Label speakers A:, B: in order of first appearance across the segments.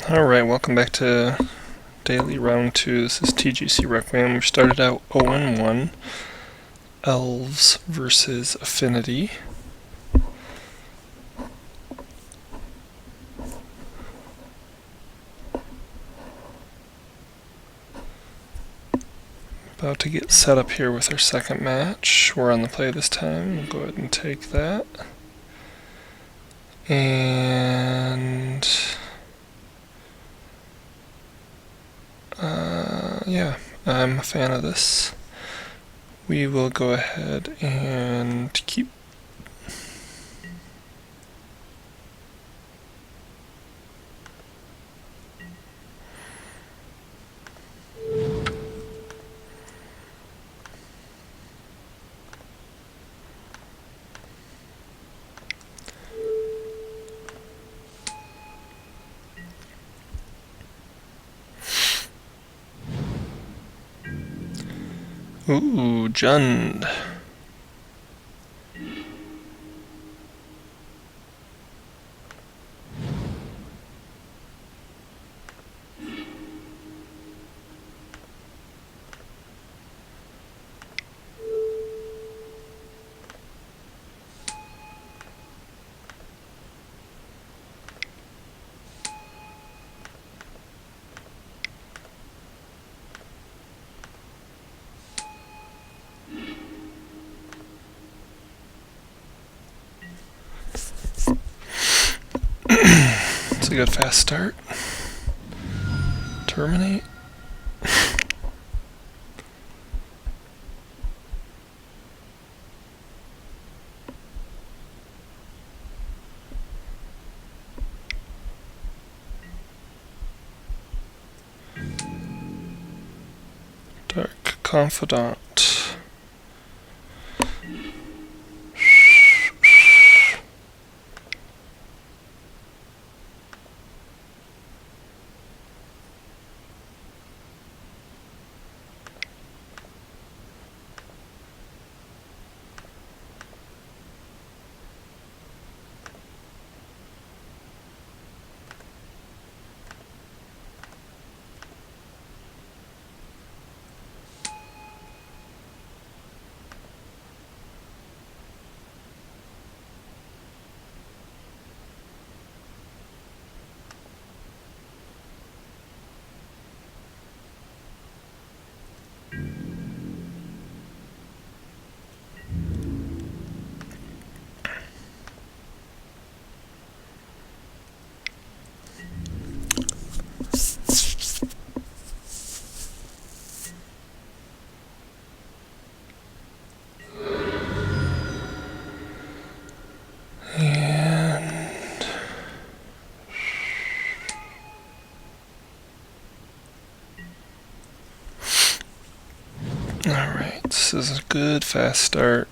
A: Alright, welcome back to Daily Round 2. This is TGC Requiem. We started out 0-1. Elves versus Affinity. About to get set up here with our second match. We're on the play this time. We'll go ahead and take that. And yeah, I'm a fan of this. We will go ahead and keep. Ooh, Jund. It's a good fast start. Terminate. Dark Confidant. Alright, this is a good fast start.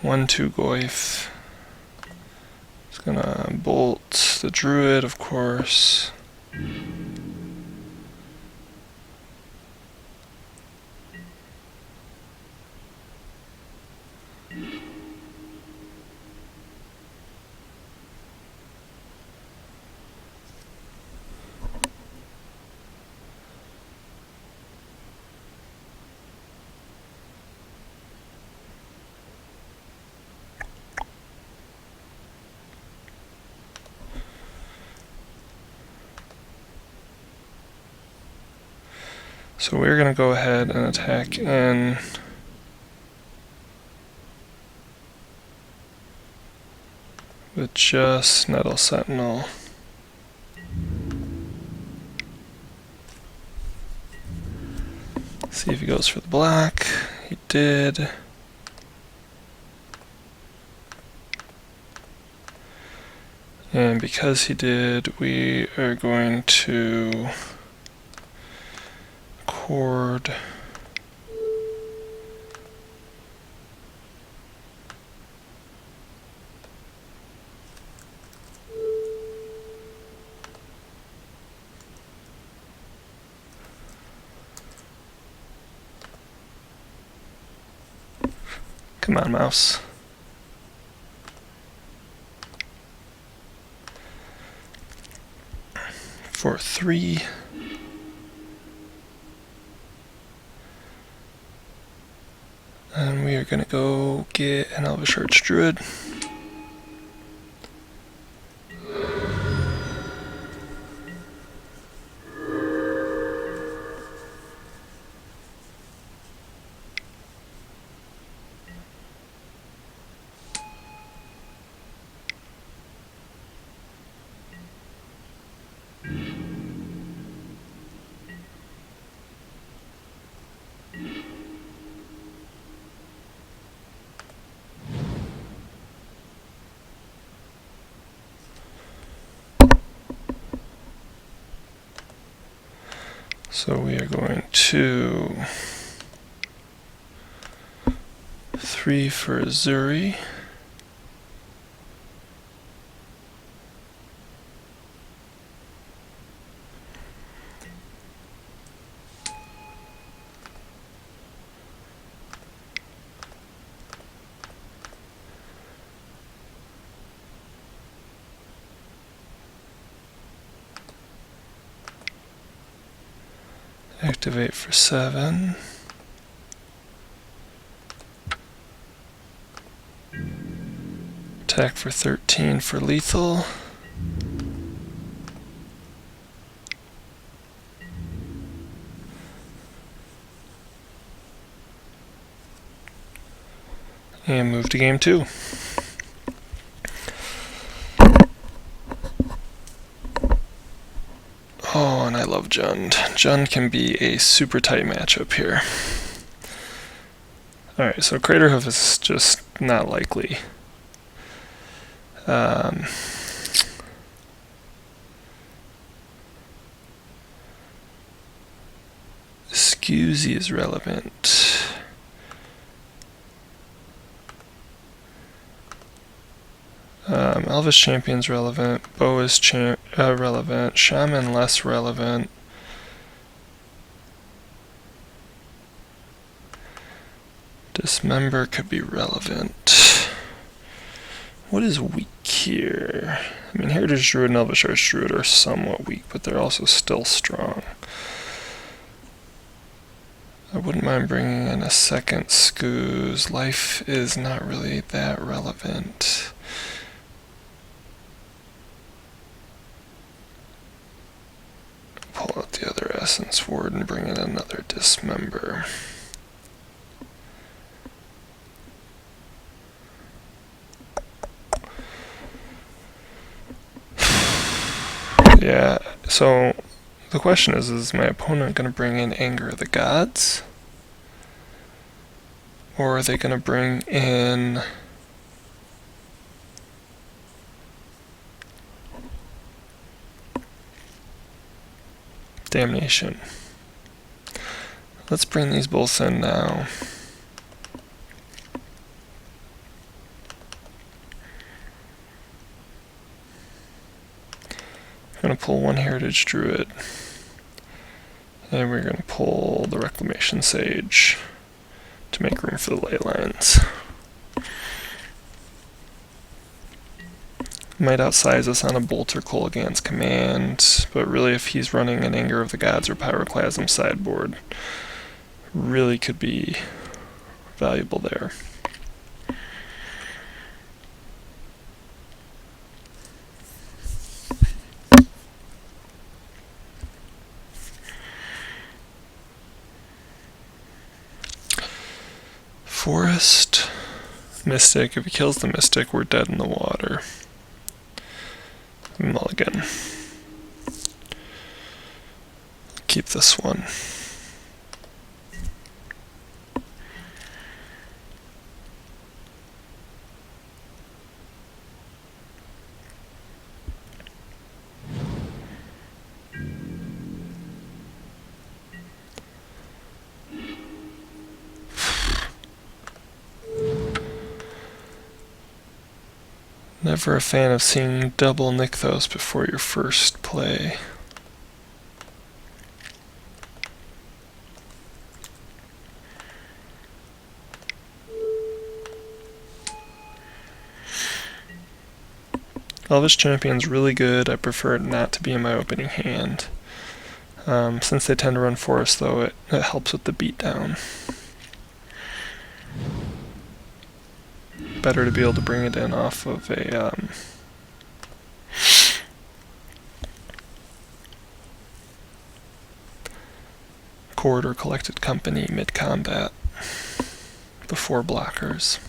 A: One-two Goyf. It's gonna bolt the Druid, of course. So we're going to go ahead and attack in with just Nettle Sentinel. See if he goes for the black. He did. And because he did, we are going to cord come on, mouse. for 3. And we are going to go get an Elves vs Jund Druid. So we are going to 3 for Azuri. Activate for 7. Attack for 13 for lethal. And move to game 2. Oh, and I love Jund. Jund can be a super tight matchup here. Alright, so Craterhoof is just not likely. Scusi is relevant. Elvis Champion's relevant. Bo is relevant. Shaman less relevant. Dismember could be relevant. What is weak here? I mean, Heritage Druid and Elvish Arch Druid are somewhat weak, but they're also still strong. I wouldn't mind bringing in a second Scooz. Life is not really that relevant. Pull out the other Essence Ward and bring in another Dismember. Yeah, so the question is my opponent going to bring in Anger of the Gods? Or are they going to bring in Damnation? Let's bring these both in now. We're going to pull one Heritage Druid. And we're going to pull the Reclamation Sage to make room for the Ley Lines. Might outsize us on a Bolt or Kolaghan's Command, but really if he's running an Anger of the Gods or Pyroclasm sideboard, really could be valuable there. Forest, Mystic. If he kills the Mystic, we're dead in the water. Mulligan. Keep this one. Never a fan of seeing double Nykthos before your first play. Elvish Champion's really good. I prefer it not to be in my opening hand. Since they tend to run forest, though, it helps with the beatdown. Better to be able to bring it in off of a Court or Collected Company mid-combat before blockers.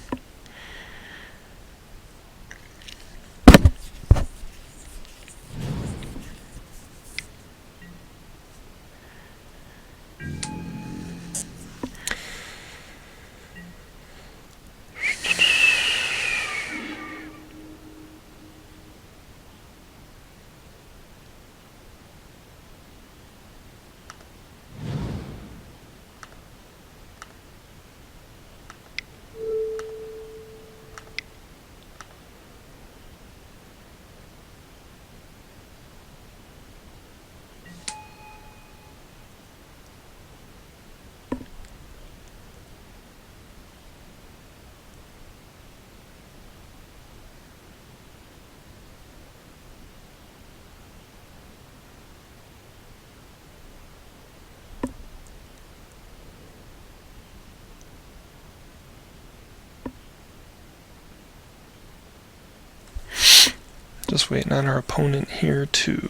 A: Just waiting on our opponent here to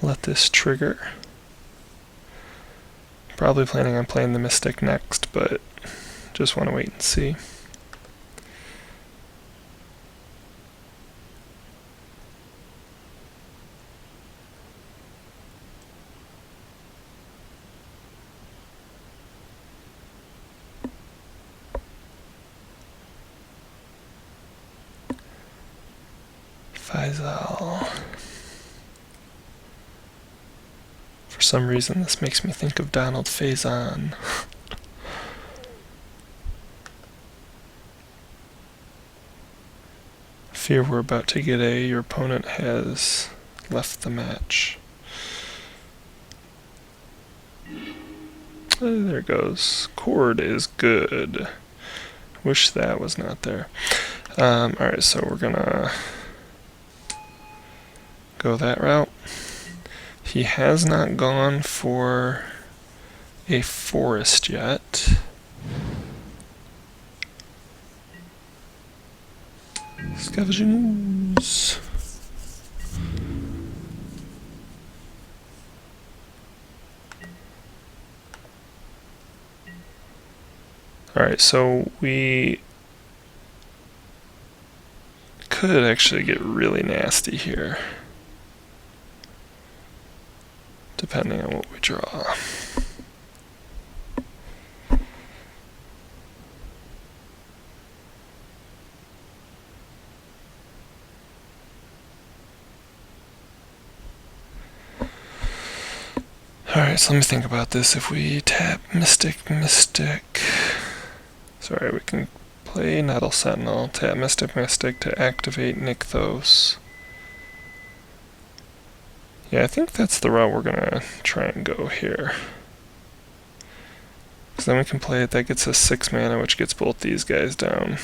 A: let this trigger. Probably planning on playing the Mystic next, but just want to wait and see. Faisal. For some reason, this makes me think of Donald Faison. Fear we're about to get a your opponent has left the match. Oh, there it goes. Chord is good. Wish that was not there. Alright, so we're gonna go that route. He has not gone for a forest yet. Scavenging Ooze. Alright, so we could actually get really nasty here, depending on what we draw. Alright, so let me think about this. If we tap Mystic, sorry, we can play Nettle Sentinel, tap Mystic to activate Nykthos. Yeah, I think that's the route we're gonna try and go here. Because then we can play it, that gets us 6 mana, which gets both these guys down.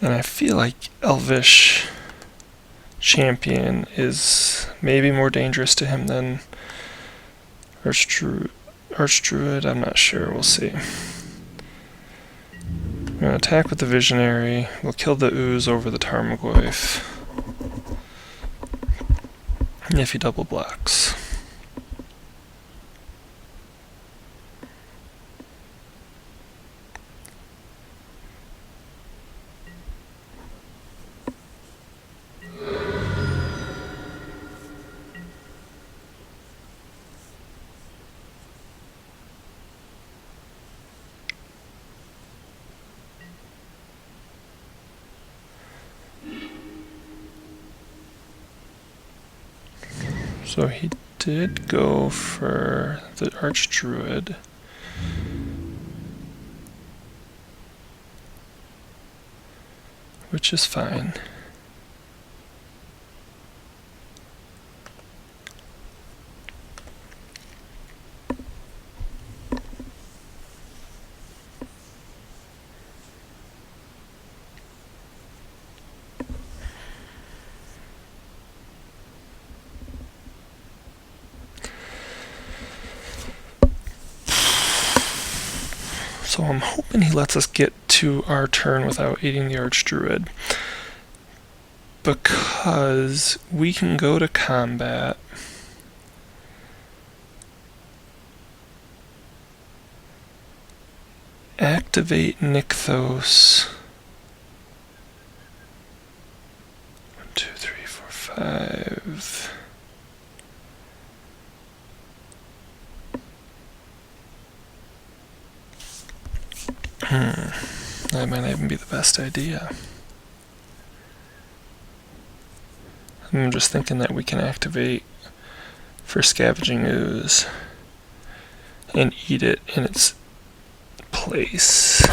A: And I feel like Elvish Champion is maybe more dangerous to him than Archdruid. I'm not sure. We'll see. We're going to attack with the Visionary. We'll kill the Ooze over the Tarmogoyf if he double blocks. So he did go for the Archdruid. Which is fine. So I'm hoping he lets us get to our turn without eating the Archdruid, because we can go to combat, activate Nykthos. 1, 2, 3, 4, 5. That might not even be the best idea. I'm just thinking that we can activate for Scavenging Ooze and eat it in its place.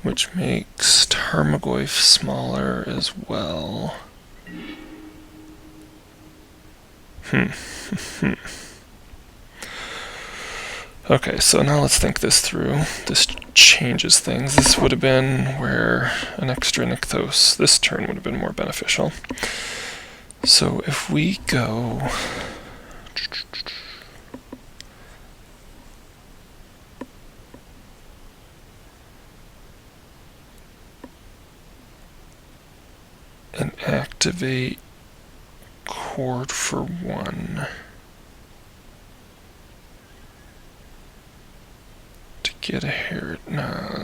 A: Which makes Tarmogoyf smaller as well. Okay, so now let's think this through. This changes things. This would have been where an extra Nykthos this turn would have been more beneficial. So if we go... and activate Chord for 1 to get a hair. No. I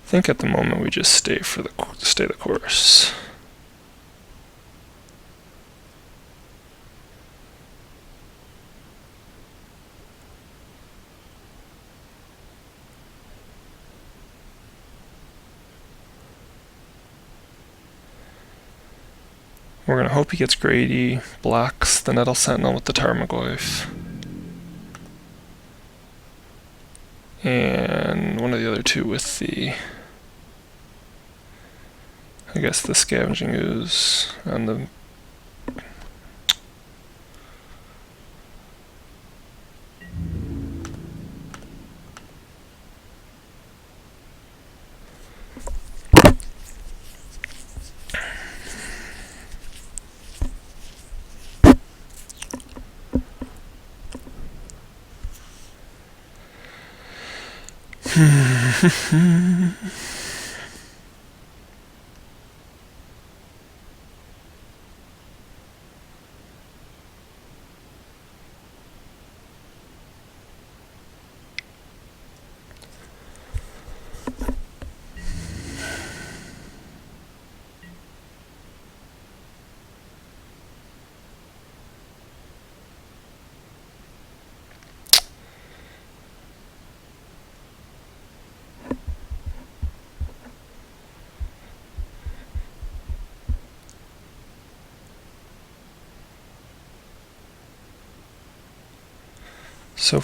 A: think at the moment we just stay the course. We're going to hope he gets Grady, blocks the Nettle Sentinel with the Tarmogoyf, and one of the other two with the, I guess, the Scavenging Ooze on the... So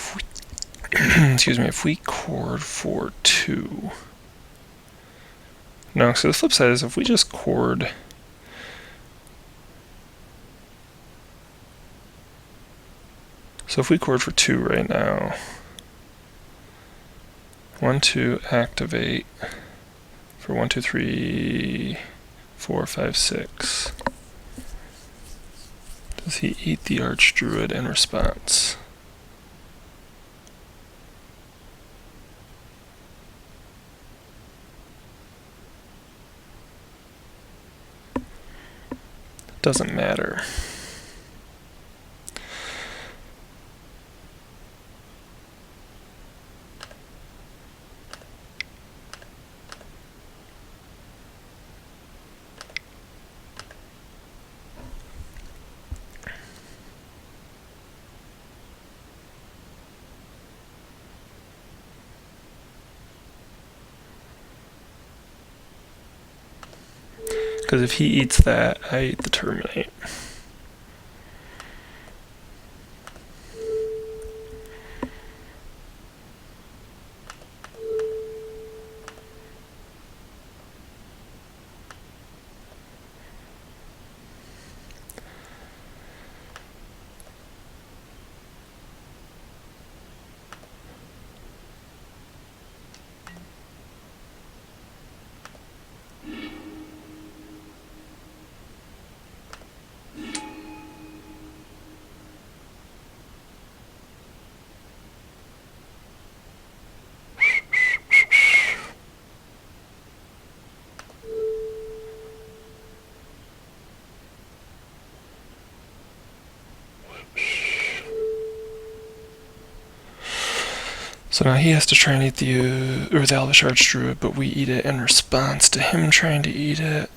A: excuse me, if we chord for 2. No, so the flip side is if we just chord. So if we chord for 2 right now, 1, 2, activate for 1, 2, 3, 4, 5, 6. Does he eat the Archdruid in response? Doesn't matter. Because if he eats that, I eat the terminate. So now he has to try and eat the Elvish Archdruid, but we eat it in response to him trying to eat it.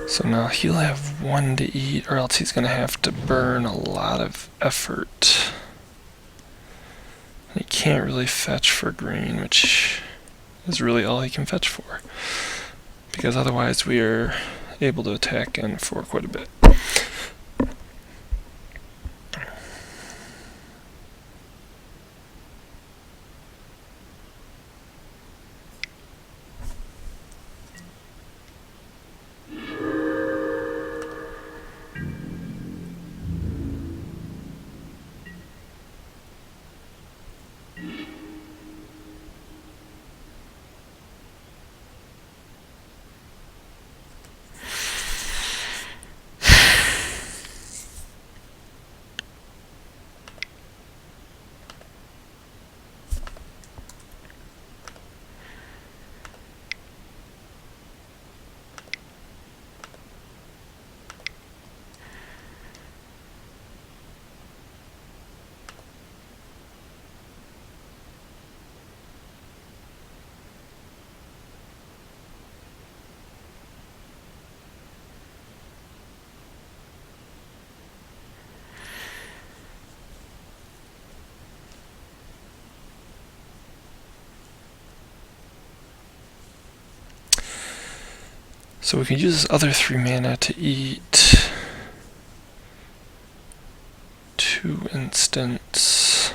A: So now he'll have 1 to eat, or else he's going to have to burn a lot of effort. He can't really fetch for green, which is really all he can fetch for. Because otherwise we are able to attack in for quite a bit. So we can use this other 3 mana to eat 2 instants.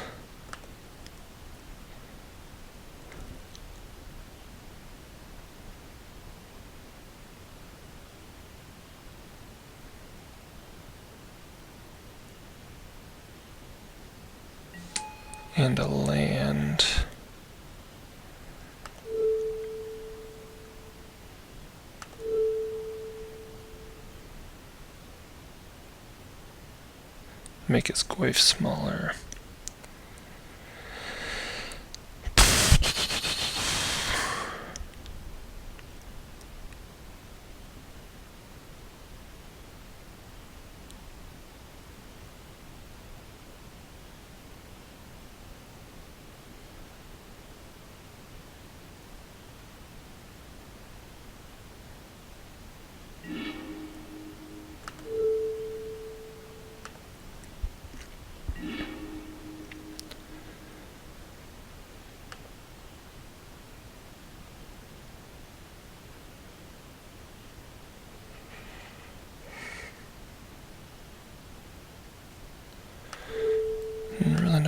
A: And a land. Make his goif smaller.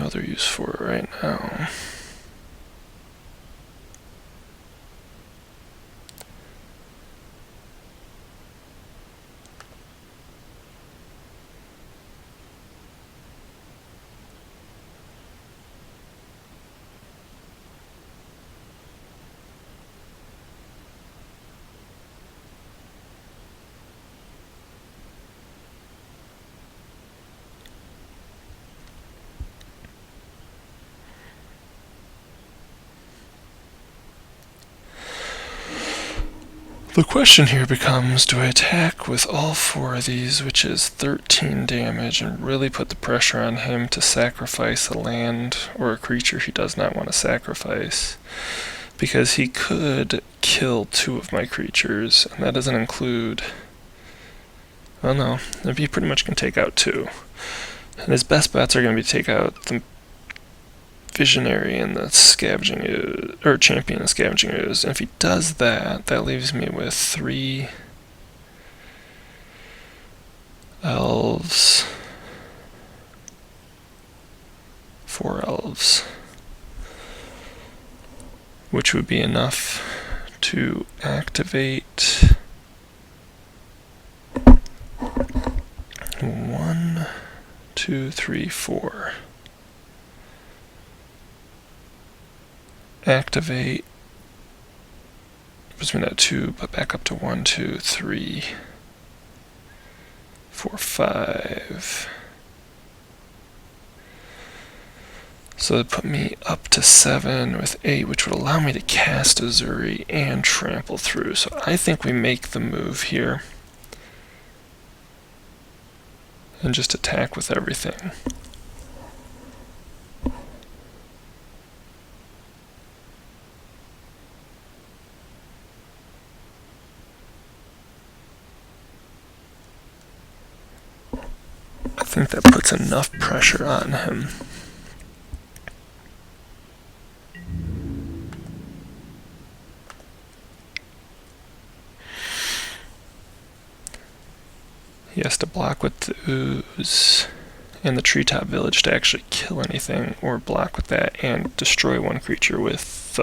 A: other use for it right now. The question here becomes, do I attack with all 4 of these, which is 13 damage, and really put the pressure on him to sacrifice a land or a creature he does not want to sacrifice? Because he could kill 2 of my creatures, and that doesn't include... well, no, he pretty much can take out 2. And his best bets are going to be to take out the Visionary and the Scavenging Ooze, or Champion and Scavenging Ooze. And if he does that, that leaves me with 3 Elves, 4 Elves, which would be enough to activate 1, 2, 3, 4. Activate, puts me at 2, but back up to 1, 2, 3, 4, 5. So that put me up to 7 with 8, which would allow me to cast Azuri and trample through. So I think we make the move here and just attack with everything. I think that puts enough pressure on him. He has to block with the Ooze and the Treetop Village to actually kill anything, or block with that and destroy 1 creature with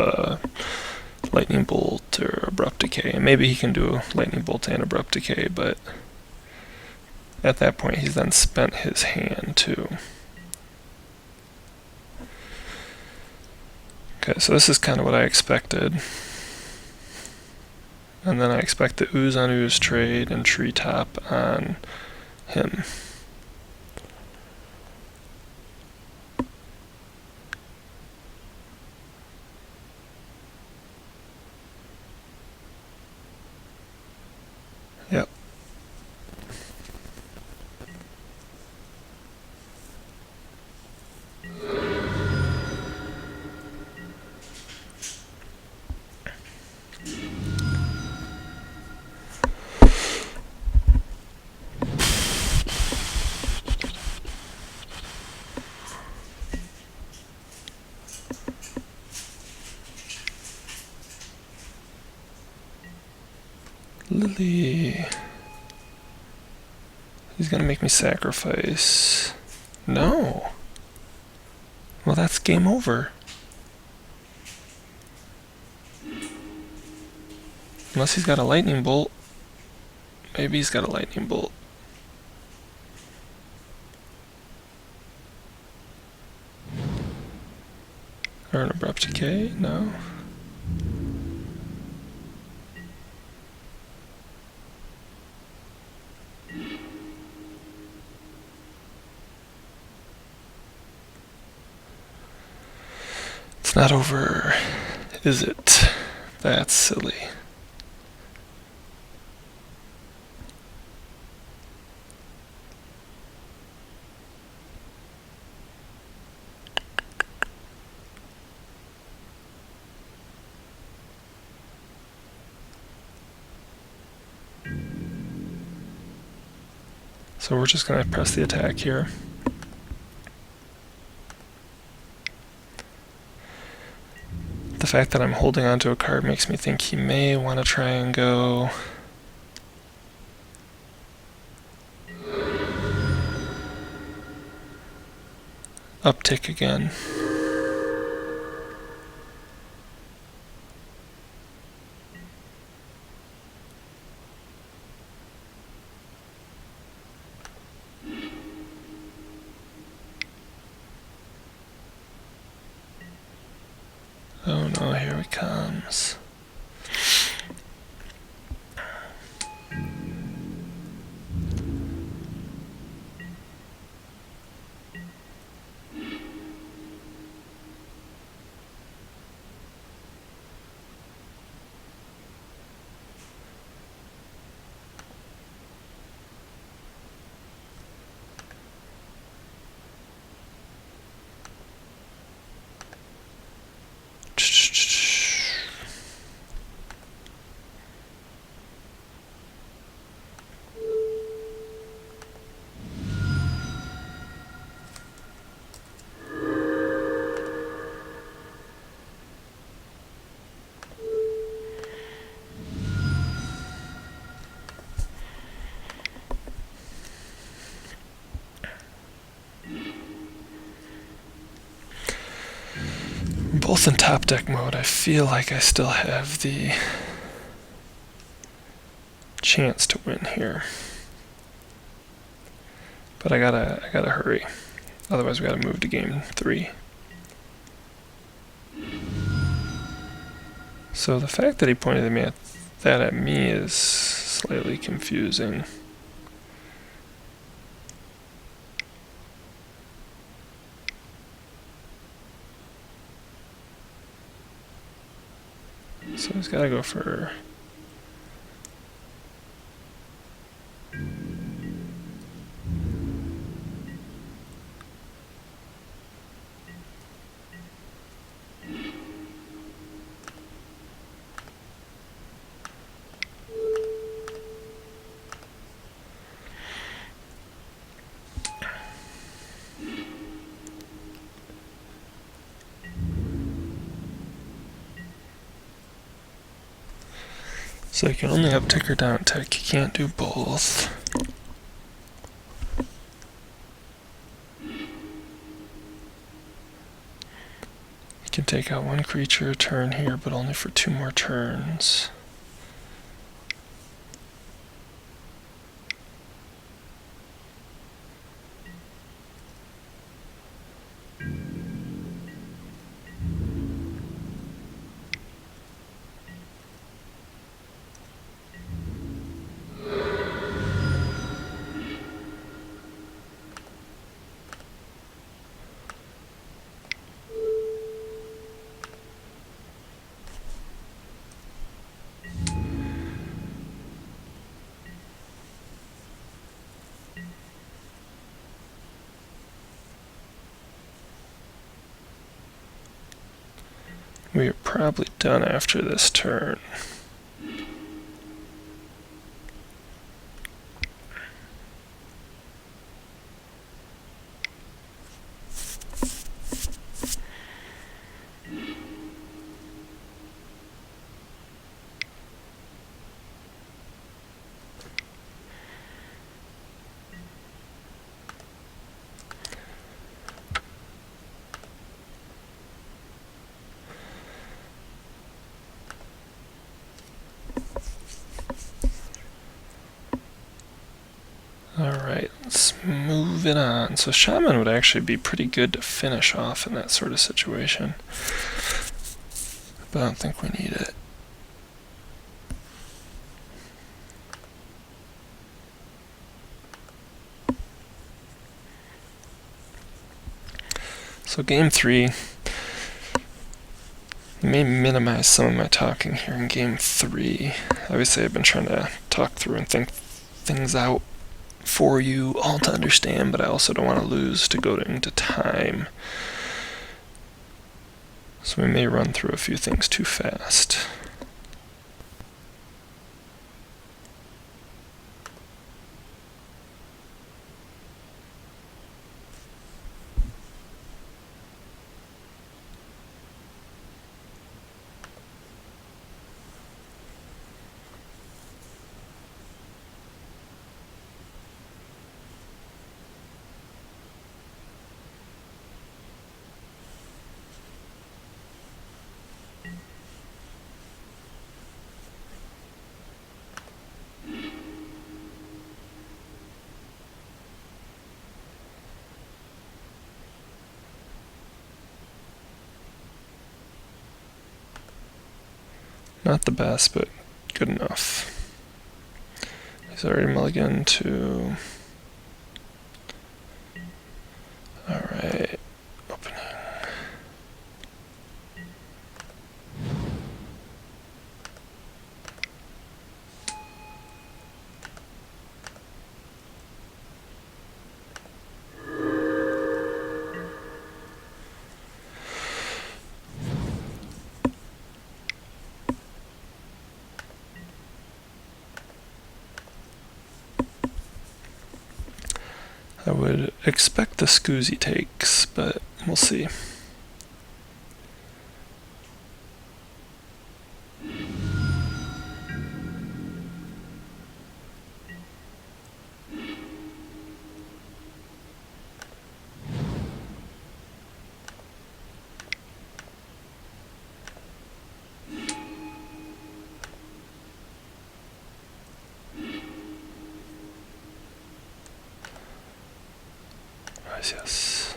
A: Lightning Bolt or Abrupt Decay. And maybe he can do Lightning Bolt and Abrupt Decay, but at that point he's then spent his hand too. Okay, so this is kind of what I expected. And then I expect the Ooze on Ooze trade and Treetop on him. Yep. Lily. He's gonna make me sacrifice. No. Well, that's game over. Unless he's got a lightning bolt. Maybe he's got a lightning bolt. Or an abrupt decay? No. It's not over, is it? That's silly. So we're just going to press the attack here. The fact that I'm holding onto a card makes me think he may want to try and go uptick again. Oh no, here he comes. Both in top deck mode, I feel like I still have the chance to win here. But I gotta hurry. Otherwise we gotta move to game 3. So the fact that he pointed that at me is slightly confusing. So he's gotta go for... So you can only uptick or downtick, you can't do both. You can take out one creature a turn here, but only for 2 more turns. We are probably done after this turn. Alright, let's move it on. So Shaman would actually be pretty good to finish off in that sort of situation. But I don't think we need it. So game 3, I may minimize some of my talking here in game 3. Obviously I've been trying to talk through and think things out for you all to understand, but I also don't want to lose to go into time. So we may run through a few things too fast. Not the best, but good enough. He's already mulliganed to... Alright, opening. I would expect the Scoozy takes, but we'll see. Yes.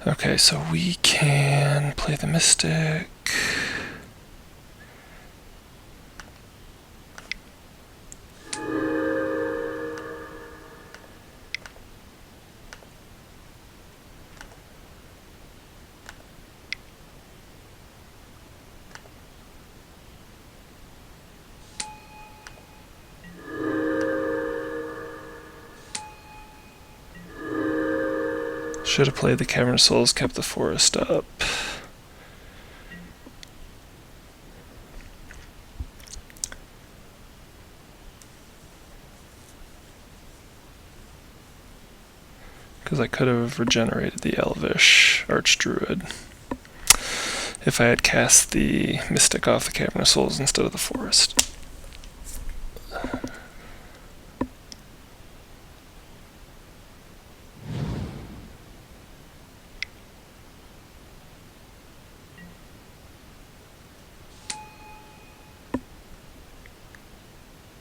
A: Okay, so we can play the Mystic. Should have played the Cavern of Souls, kept the forest up. Because I could have regenerated the Elvish Archdruid if I had cast the Mystic off the Cavern of Souls instead of the forest.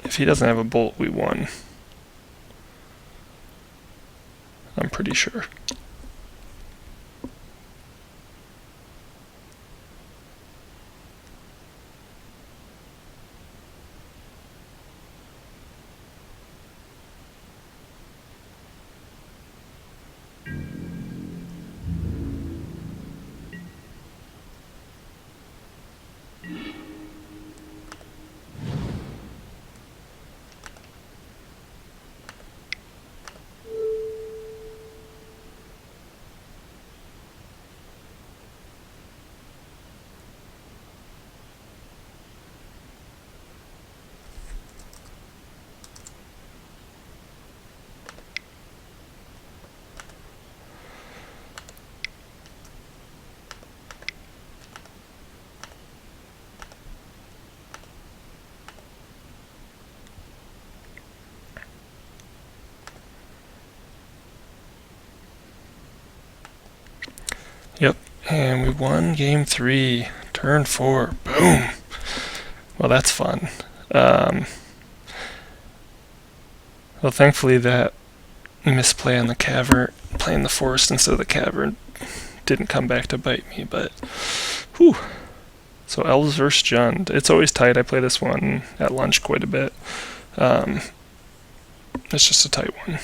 A: If he doesn't have a bolt, we won. I'm pretty sure. Yep, and we won game 3, turn 4, boom! Well, that's fun. Well, thankfully that misplay on the cavern, playing the forest instead of the cavern, didn't come back to bite me, but whew. So Elves vs Jund. It's always tight. I play this one at lunch quite a bit. It's just a tight one.